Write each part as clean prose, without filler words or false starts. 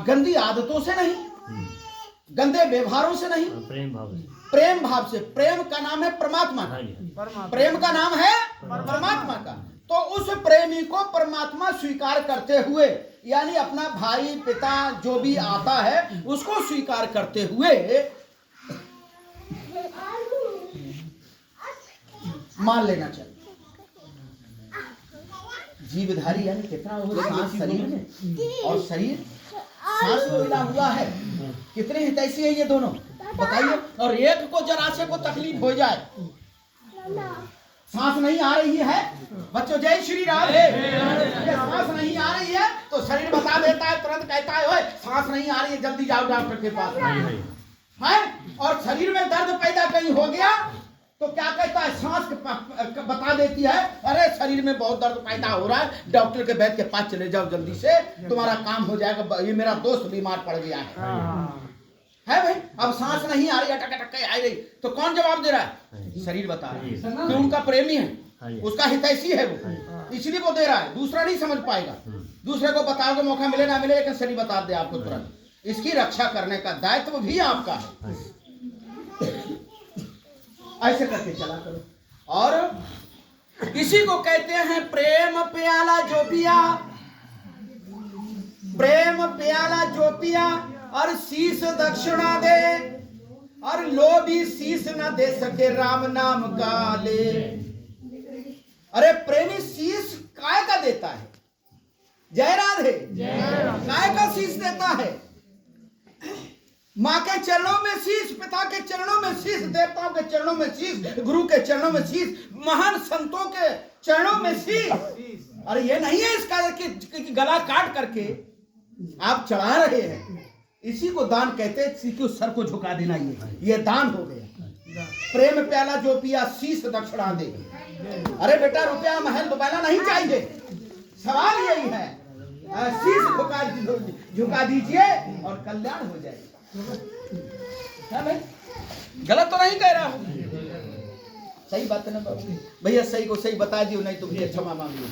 गंदी आदतों से नहीं, गंदे व्यवहारों से नहीं, प्रेम भाव से। प्रेम भाव से। प्रेम का नाम है परमात्मा का, प्रेम का नाम है परमात्मा का। तो उस प्रेमी को परमात्मा स्वीकार करते हुए, यानी अपना भाई पिता जो भी आता है उसको स्वीकार करते हुए मान लेना चाहिए। जीवधारी यानी कितना वो सांस शरीर में, और शरीर सांस में मिला हुआ है। कितने हितैषी है ये दोनों, बताइए। और एक को जरा से को तकलीफ हो जाए, सांस नहीं आ रही है बच्चों, जय श्री राम, सांस नहीं आ रही है तो शरीर बता देता है, तुरंत कहता है ओए सांस नहीं आ रही है, जल्दी जाओ डॉक्टर के पास है। और शरीर में दर्द पैदा कहीं हो गया तो क्या कहता है, सांस बता देती है अरे शरीर में बहुत दर्द पैदा हो रहा है, डॉक्टर के वैद्य के पास चले जाओ जल्दी से, तुम्हारा काम हो जाएगा, ये मेरा दोस्त बीमार पड़ गया है भाई। अब सांस नहीं आ रही, अटक अटक के आ रही, तो कौन जवाब दे रहा है, शरीर बता रहा है, कि उनका प्रेमी है, उसका हितैषी है वो, इसलिए वो दे रहा है, दूसरा नहीं समझ पाएगा। दूसरे को बताओगे मौका मिले ना मिले, लेकिन शरीर बता दे आपको तुरंत। इसकी रक्षा करने का दायित्व भी आपका है। ऐसे करके चला करो। और इसी को कहते हैं प्रेम प्याला जो पिया, प्रेम प्याला जो पिया और शीश दक्षिणा दे, और लोभी शीश न दे सके राम नाम का ले। अरे प्रेमी शीश काय का देता है, जय राधे, काय का शीश देता है, माँ के चरणों में शीश, पिता के चरणों में शीश, देवताओं के चरणों में शीश, गुरु के चरणों में शीश, महान संतों के चरणों में शीश। अरे ये नहीं है इसका कि गला काट करके आप चढ़ा रहे हैं, इसी को दान कहते हैं, इसी के सर को झुका देना, ये दान हो गया। प्रेम प्याला जो पिया शीश दक्षिणा दे। अरे बेटा रुपया महल दोबारा नहीं चाहिए, सवाल यही है, शीश झुका दीजिए और कल्याण हो जाएगा। भाई गलत तो नहीं कह रहा हूं, सही बात है ना बाबू भैया, सही को सही बता दियो, नहीं तो भैया क्षमा मांग लो।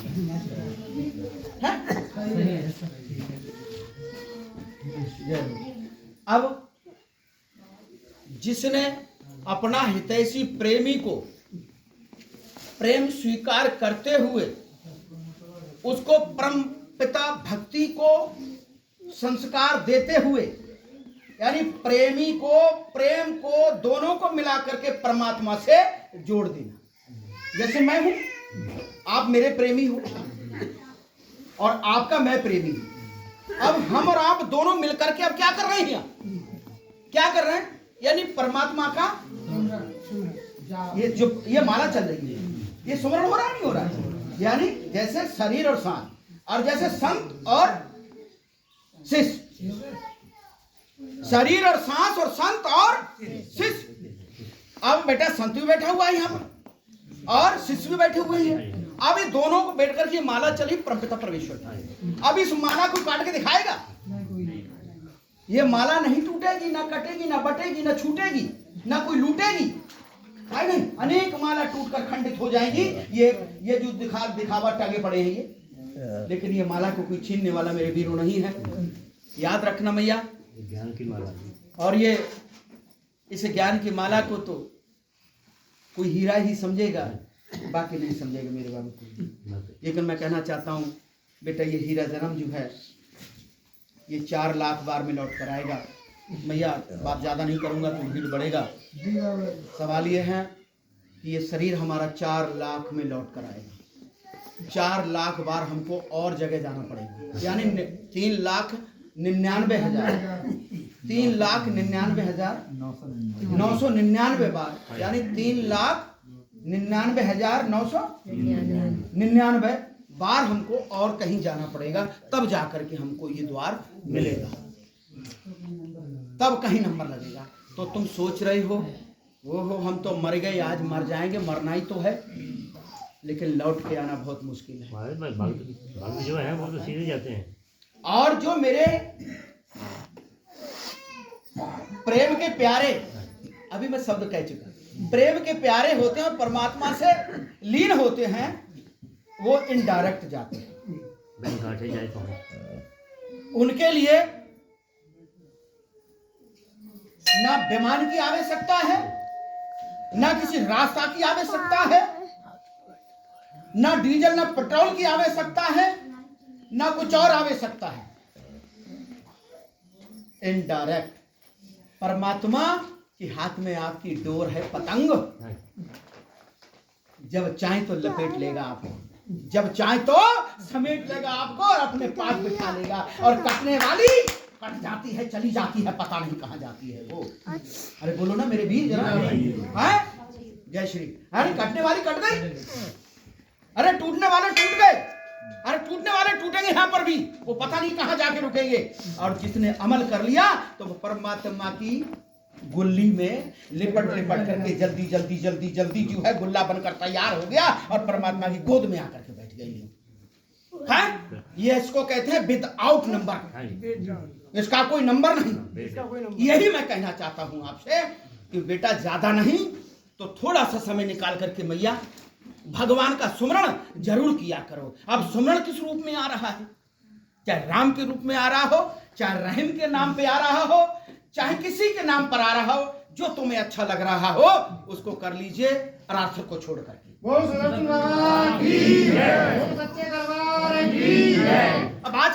अब जिसने अपना हितैषी प्रेमी को प्रेम स्वीकार करते हुए उसको परम पिता भक्ति को संस्कार देते हुए, यानी प्रेमी को प्रेम को दोनों को मिला करके परमात्मा से जोड़ देना। जैसे मैं हूं, आप मेरे प्रेमी हो और आपका मैं प्रेमी हूं। अब हम और आप दोनों मिलकर के अब क्या कर रहे हैं, क्या कर रहे हैं, यानी परमात्मा का ये माला चल रही है, ये सुमरण हो रहा है नहीं हो रहा है, यानी जैसे शरीर और सांस, और जैसे संत और शिष्य, शरीर और सांस और संत और शिष्य। अब बेटा संत भी बैठा हुआ है यहाँ पर और शिष्य भी बैठे हुए हैं। अब ये दोनों को बैठ करके माला चली परमपिता परमेश्वर। अब इस माला को काट के दिखाएगा, ये माला नहीं टूटेगी, ना कटेगी, ना बटेगी, ना छूटेगी, ना कोई लूटेगी, है नहीं। अनेक माला टूटकर खंडित हो जाएगी। ये जो दिखावा टागे पड़े हैं ये, लेकिन ये माला को कोई छीनने वाला मेरे वीरों नहीं है। याद रखना मैया, ज्ञान की माला, और ये इस ज्ञान की माला को तो कोई हीरा ही समझेगा, बाकी नहीं समझेगा मेरे बाबू को। लेकिन मैं कहना चाहता हूँ बेटा, ये हीरा जन्म जो है ये 4 लाख बार में लौट कर आएगा। मैया बात ज़्यादा नहीं करूँगा तो भीड़ बढ़ेगा। सवाल ये है कि ये शरीर हमारा 4 लाख में लौट कर आएगा। 4 लाख बार हमको और जगह जाना पड़ेगा, यानी 3,99,000 3,99,999 बार, यानी 3,99,999 बार हमको और कहीं जाना पड़ेगा, तब जाकर के हमको ये द्वार मिलेगा, तब कहीं नंबर लगेगा। तो तुम सोच रहे हो वो हम तो मर गए, आज मर जाएंगे, मरना ही तो है, लेकिन लौट के आना बहुत मुश्किल है। भक्त जो है वो तो सीधे जाते हैं। और जो मेरे प्रेम के प्यारे, अभी मैं शब्द कह चुका, प्रेम के प्यारे होते हैं और परमात्मा से लीन होते हैं, वो इनडायरेक्ट जाते हैं। उनके लिए ना विमान की आवश्यकता है, ना किसी रास्ता की आवश्यकता है, ना डीजल ना पेट्रोल की आवश्यकता है, ना कुछ और आवश्यकता है। इनडायरेक्ट परमात्मा के हाथ में आपकी डोर है, पतंग। हाँ, जब चाहे तो लपेट लेगा आपको, जब चाहे तो समेट लेगा आपको और अपने पास बिठा लेगा। और कटने वाली कट जाती है, चली जाती है, पता नहीं कहां जाती है वो। अरे बोलो ना मेरे भी जरा, हैं? जय श्री। अरे कटने वाली कट गई, अरे टूटने वाले टूट गए, अरे टूटने वाले टूटेंगे यहाँ पर भी, वो पता नहीं कहां जाके रुकेंगे। और जिसने अमल कर लिया तो वो परमात्मा की गुल्ली में लिपट लिपट करके जल्दी जल्दी जल्दी जल्दी जो है गुल्ला बनकर तैयार हो गया और परमात्मा की गोद में आकर के बैठ गई है। ये इसको कहते हैं विदाउट नंबर, हाँ, इसका कोई नंबर नहीं। बेटा, यही मैं कहना चाहता हूं आपसे कि बेटा ज्यादा नहीं तो थोड़ा सा समय निकाल करके मैया भगवान का सुमरण जरूर किया करो। अब सुमरण किस रूप में आ रहा है, चाहे राम के रूप में आ रहा हो, चाहे रहीम के नाम पे आ रहा हो, चाहे किसी के नाम पर आ रहा हो, जो तुम्हें अच्छा लग रहा हो उसको कर लीजिए, अरार्थक को छोड़ करके। बोल सच्चे दरबार की जय। अब आज